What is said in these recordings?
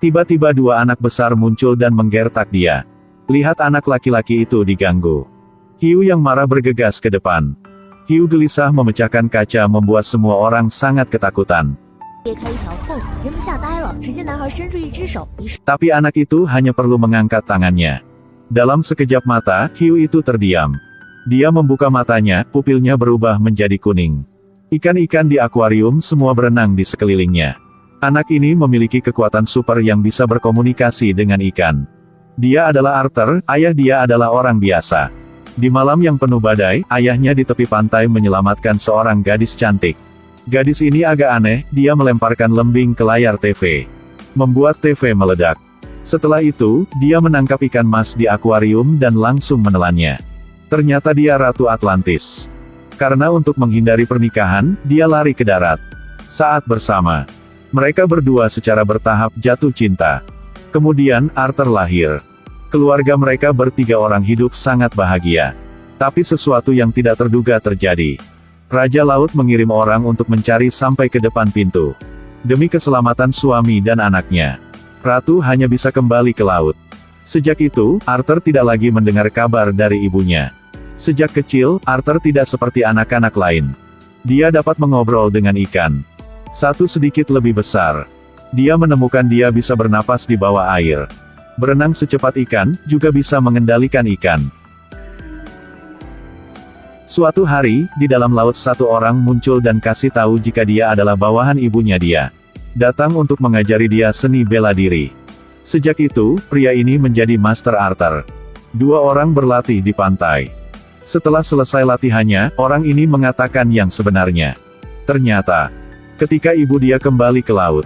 Tiba-tiba dua anak besar muncul dan menggertak dia. Lihat anak laki-laki itu diganggu. Hiu yang marah bergegas ke depan. Hiu gelisah memecahkan kaca membuat semua orang sangat ketakutan. Tapi anak itu hanya perlu mengangkat tangannya. Dalam sekejap mata, hiu itu terdiam. Dia membuka matanya, pupilnya berubah menjadi kuning. Ikan-ikan di akuarium semua berenang di sekelilingnya. Anak ini memiliki kekuatan super yang bisa berkomunikasi dengan ikan. Dia adalah Arthur, ayah dia adalah orang biasa. Di malam yang penuh badai, ayahnya di tepi pantai menyelamatkan seorang gadis cantik. Gadis ini agak aneh, dia melemparkan lembing ke layar TV. Membuat TV meledak. Setelah itu, dia menangkap ikan mas di akuarium dan langsung menelannya. Ternyata dia Ratu Atlantis. Karena untuk menghindari pernikahan, dia lari ke darat. Saat bersama, mereka berdua secara bertahap jatuh cinta. Kemudian, Arthur lahir. Keluarga mereka bertiga orang hidup sangat bahagia. Tapi sesuatu yang tidak terduga terjadi. Raja Laut mengirim orang untuk mencari sampai ke depan pintu. Demi keselamatan suami dan anaknya. Ratu hanya bisa kembali ke laut. Sejak itu, Arthur tidak lagi mendengar kabar dari ibunya. Sejak kecil, Arthur tidak seperti anak-anak lain. Dia dapat mengobrol dengan ikan. Satu sedikit lebih besar. Dia menemukan dia bisa bernapas di bawah air. Berenang secepat ikan, juga bisa mengendalikan ikan. Suatu hari, di dalam laut satu orang muncul dan kasih tahu jika dia adalah bawahan ibunya dia. Datang untuk mengajari dia seni bela diri. Sejak itu, pria ini menjadi Master Arthur. Dua orang berlatih di pantai. Setelah selesai latihannya, orang ini mengatakan yang sebenarnya. Ternyata, ketika ibu dia kembali ke laut,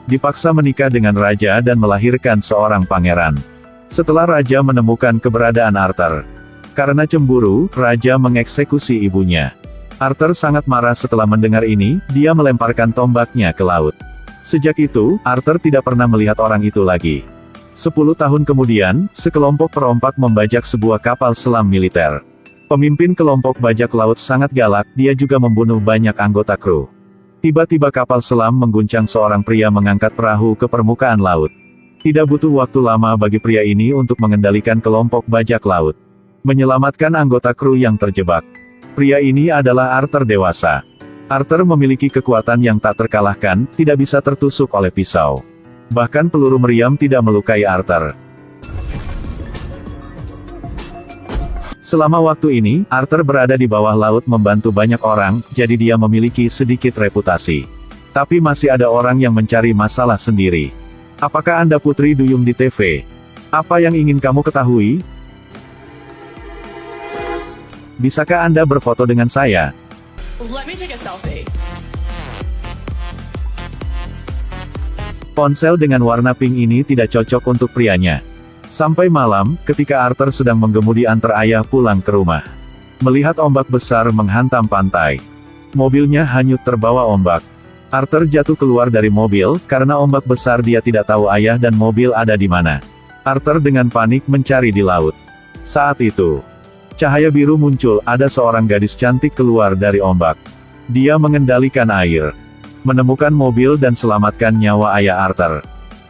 dipaksa menikah dengan raja dan melahirkan seorang pangeran. Setelah raja menemukan keberadaan Arthur, karena cemburu, raja mengeksekusi ibunya. Arthur sangat marah setelah mendengar ini, dia melemparkan tombaknya ke laut. Sejak itu, Arthur tidak pernah melihat orang itu lagi. 10 tahun kemudian, sekelompok perompak membajak sebuah kapal selam militer. Pemimpin kelompok bajak laut sangat galak, dia juga membunuh banyak anggota kru. Tiba-tiba kapal selam mengguncang seorang pria mengangkat perahu ke permukaan laut. Tidak butuh waktu lama bagi pria ini untuk mengendalikan kelompok bajak laut. Menyelamatkan anggota kru yang terjebak. Pria ini adalah Arthur dewasa. Arthur memiliki kekuatan yang tak terkalahkan, tidak bisa tertusuk oleh pisau. Bahkan peluru meriam tidak melukai Arthur. Selama waktu ini, Arthur berada di bawah laut membantu banyak orang, jadi dia memiliki sedikit reputasi. Tapi masih ada orang yang mencari masalah sendiri. Apakah Anda Putri Duyung di TV? Apa yang ingin kamu ketahui? Bisakah Anda berfoto dengan saya? Let me take a selfie. Ponsel dengan warna pink ini tidak cocok untuk prianya. Sampai malam, ketika Arthur sedang menggemudi antar ayah pulang ke rumah. Melihat ombak besar menghantam pantai. Mobilnya hanyut terbawa ombak. Arthur jatuh keluar dari mobil, karena ombak besar dia tidak tahu ayah dan mobil ada di mana. Arthur dengan panik mencari di laut. Saat itu, cahaya biru muncul, ada seorang gadis cantik keluar dari ombak. Dia mengendalikan air. Menemukan mobil dan selamatkan nyawa ayah Arthur.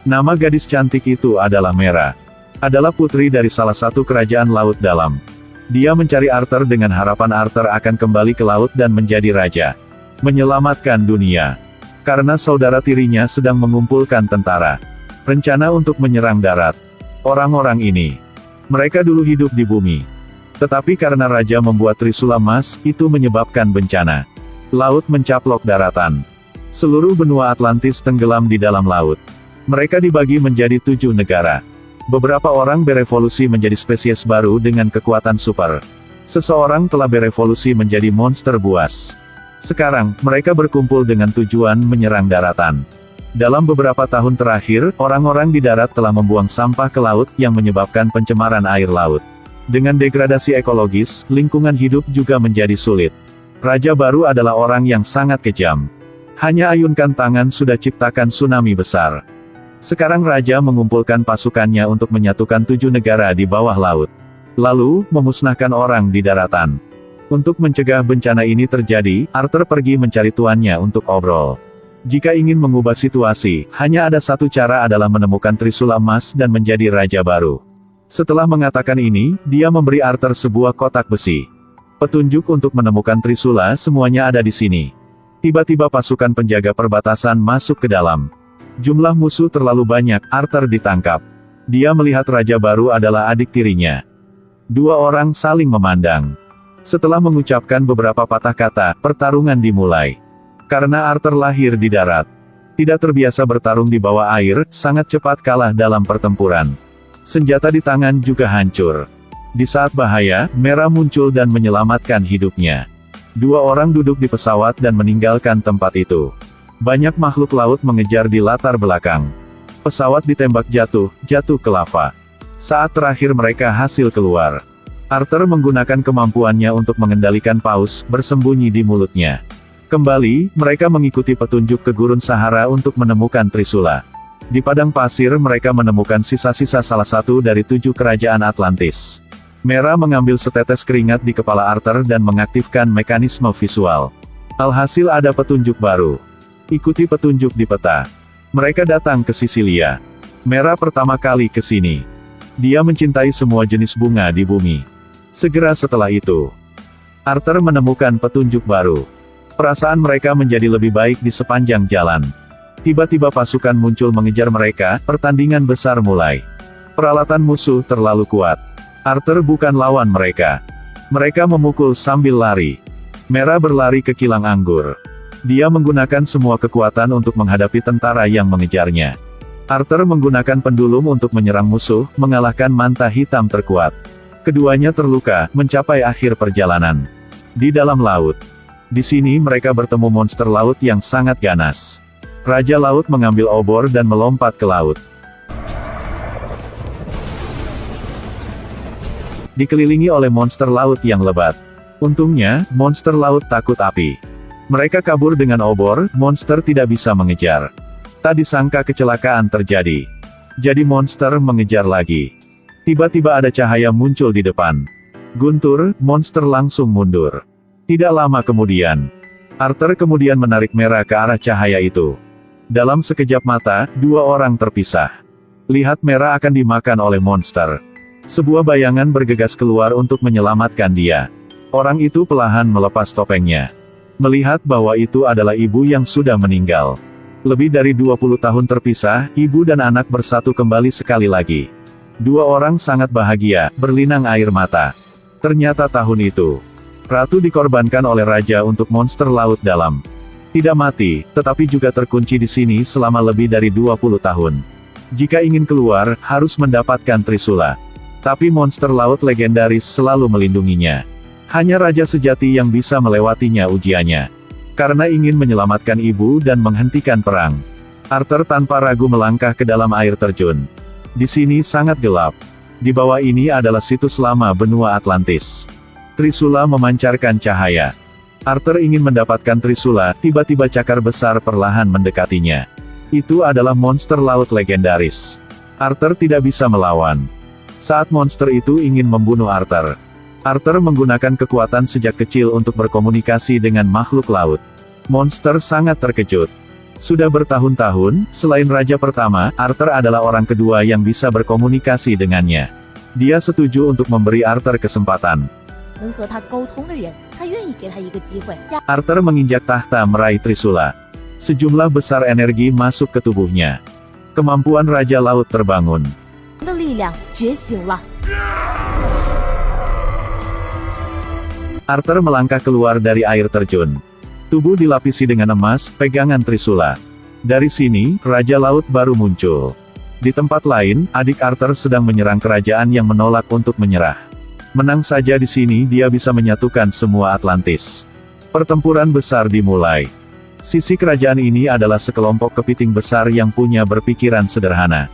Nama gadis cantik itu adalah Mera. Adalah putri dari salah satu kerajaan laut dalam. Dia mencari Arthur dengan harapan Arthur akan kembali ke laut dan menjadi raja. Menyelamatkan dunia. Karena saudara tirinya sedang mengumpulkan tentara. Rencana untuk menyerang darat. Orang-orang ini. Mereka dulu hidup di bumi. Tetapi karena raja membuat trisula emas, itu menyebabkan bencana. Laut mencaplok daratan. Seluruh benua Atlantis tenggelam di dalam laut. Mereka dibagi menjadi 7 negara. Beberapa orang berevolusi menjadi spesies baru dengan kekuatan super. Seseorang telah berevolusi menjadi monster buas. Sekarang, mereka berkumpul dengan tujuan menyerang daratan. Dalam beberapa tahun terakhir, orang-orang di darat telah membuang sampah ke laut, yang menyebabkan pencemaran air laut. Dengan degradasi ekologis, lingkungan hidup juga menjadi sulit. Raja baru adalah orang yang sangat kejam. Hanya ayunkan tangan sudah ciptakan tsunami besar. Sekarang Raja mengumpulkan pasukannya untuk menyatukan 7 negara di bawah laut. Lalu, memusnahkan orang di daratan. Untuk mencegah bencana ini terjadi, Arthur pergi mencari tuannya untuk obrol. Jika ingin mengubah situasi, hanya ada satu cara adalah menemukan Trisula emas dan menjadi raja baru. Setelah mengatakan ini, dia memberi Arthur sebuah kotak besi. Petunjuk untuk menemukan Trisula semuanya ada di sini. Tiba-tiba pasukan penjaga perbatasan masuk ke dalam. Jumlah musuh terlalu banyak, Arthur ditangkap. Dia melihat raja baru adalah adik tirinya. Dua orang saling memandang. Setelah mengucapkan beberapa patah kata, pertarungan dimulai. Karena Arthur lahir di darat, tidak terbiasa bertarung di bawah air, sangat cepat kalah dalam pertempuran. Senjata di tangan juga hancur. Di saat bahaya, Mera muncul dan menyelamatkan hidupnya. Dua orang duduk di pesawat dan meninggalkan tempat itu. Banyak makhluk laut mengejar di latar belakang. Pesawat ditembak jatuh ke lava. Saat terakhir mereka hasil keluar. Arthur menggunakan kemampuannya untuk mengendalikan paus, bersembunyi di mulutnya. Kembali, mereka mengikuti petunjuk ke Gurun Sahara untuk menemukan Trisula. Di padang pasir mereka menemukan sisa-sisa salah satu dari 7 kerajaan Atlantis. Mera mengambil setetes keringat di kepala Arthur dan mengaktifkan mekanisme visual. Alhasil ada petunjuk baru. Ikuti petunjuk di peta. Mereka datang ke Sisilia. Mera pertama kali ke sini. Dia mencintai semua jenis bunga di bumi. Segera setelah itu, Arthur menemukan petunjuk baru. Perasaan mereka menjadi lebih baik di sepanjang jalan. Tiba-tiba pasukan muncul mengejar mereka, pertandingan besar mulai. Peralatan musuh terlalu kuat. Arthur bukan lawan mereka. Mereka memukul sambil lari. Mera berlari ke kilang anggur. Dia menggunakan semua kekuatan untuk menghadapi tentara yang mengejarnya. Arthur menggunakan pendulum untuk menyerang musuh, mengalahkan manta hitam terkuat. Keduanya terluka, mencapai akhir perjalanan. Di dalam laut. Di sini mereka bertemu monster laut yang sangat ganas. Raja Laut mengambil obor dan melompat ke laut. Dikelilingi oleh monster laut yang lebat. Untungnya, monster laut takut api. Mereka kabur dengan obor, monster tidak bisa mengejar. Tak disangka kecelakaan terjadi. Jadi monster mengejar lagi. Tiba-tiba ada cahaya muncul di depan. Guntur, monster langsung mundur. Tidak lama kemudian, Arthur kemudian menarik Mera ke arah cahaya itu. Dalam sekejap mata, dua orang terpisah. Lihat Mera akan dimakan oleh monster. Sebuah bayangan bergegas keluar untuk menyelamatkan dia. Orang itu perlahan melepas topengnya. Melihat bahwa itu adalah ibu yang sudah meninggal. Lebih dari 20 tahun terpisah, ibu dan anak bersatu kembali sekali lagi. Dua orang sangat bahagia, berlinang air mata. Ternyata tahun itu, Ratu dikorbankan oleh Raja untuk monster laut dalam. Tidak mati, tetapi juga terkunci di sini selama lebih dari 20 tahun. Jika ingin keluar, harus mendapatkan Trisula. Tapi monster laut legendaris selalu melindunginya. Hanya Raja sejati yang bisa melewatinya ujiannya. Karena ingin menyelamatkan ibu dan menghentikan perang, Arthur tanpa ragu melangkah ke dalam air terjun. Di sini sangat gelap. Di bawah ini adalah situs lama benua Atlantis. Trisula memancarkan cahaya. Arthur ingin mendapatkan Trisula, tiba-tiba cakar besar perlahan mendekatinya. Itu adalah monster laut legendaris. Arthur tidak bisa melawan. Saat monster itu ingin membunuh Arthur, Arthur menggunakan kekuatan sejak kecil untuk berkomunikasi dengan makhluk laut. Monster sangat terkejut. Sudah bertahun-tahun, selain Raja pertama, Arthur adalah orang kedua yang bisa berkomunikasi dengannya. Dia setuju untuk memberi Arthur kesempatan. Arthur menginjak tahta meraih Trisula. Sejumlah besar energi masuk ke tubuhnya. Kemampuan Raja Laut terbangun. Arthur melangkah keluar dari air terjun. Tubuh dilapisi dengan emas, pegangan Trisula. Dari sini, Raja Laut baru muncul. Di tempat lain, adik Arthur sedang menyerang kerajaan yang menolak untuk menyerah. Menang saja di sini dia bisa menyatukan semua Atlantis. Pertempuran besar dimulai. Sisi kerajaan ini adalah sekelompok kepiting besar yang punya berpikiran sederhana.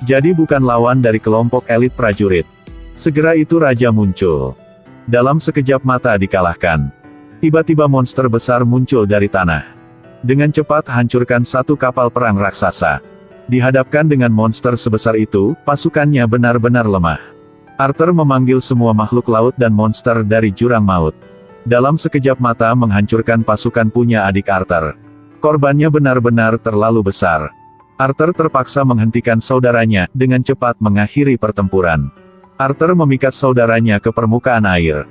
Jadi bukan lawan dari kelompok elit prajurit. Segera itu Raja muncul. Dalam sekejap mata dikalahkan. Tiba-tiba monster besar muncul dari tanah. Dengan cepat hancurkan satu kapal perang raksasa. Dihadapkan dengan monster sebesar itu, pasukannya benar-benar lemah. Arthur memanggil semua makhluk laut dan monster dari jurang maut. Dalam sekejap mata menghancurkan pasukan punya adik Arthur. Korbannya benar-benar terlalu besar. Arthur terpaksa menghentikan saudaranya, dengan cepat mengakhiri pertempuran. Arthur memikat saudaranya ke permukaan air.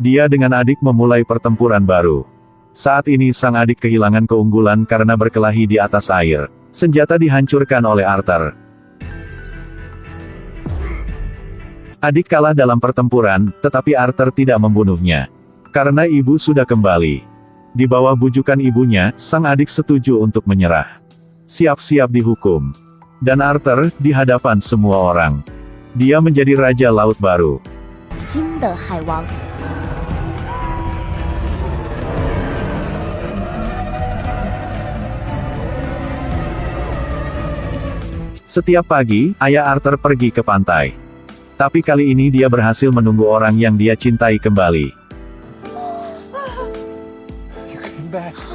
Dia dengan adik memulai pertempuran baru. Saat ini sang adik kehilangan keunggulan karena berkelahi di atas air. Senjata dihancurkan oleh Arthur. Adik kalah dalam pertempuran, tetapi Arthur tidak membunuhnya. Karena ibu sudah kembali. Di bawah bujukan ibunya, sang adik setuju untuk menyerah. Siap-siap dihukum. Dan Arthur, di hadapan semua orang. Dia menjadi Raja Laut baru. 新的海王。 Setiap pagi, ayah Arthur pergi ke pantai. Tapi kali ini dia berhasil menunggu orang yang dia cintai kembali. You came back.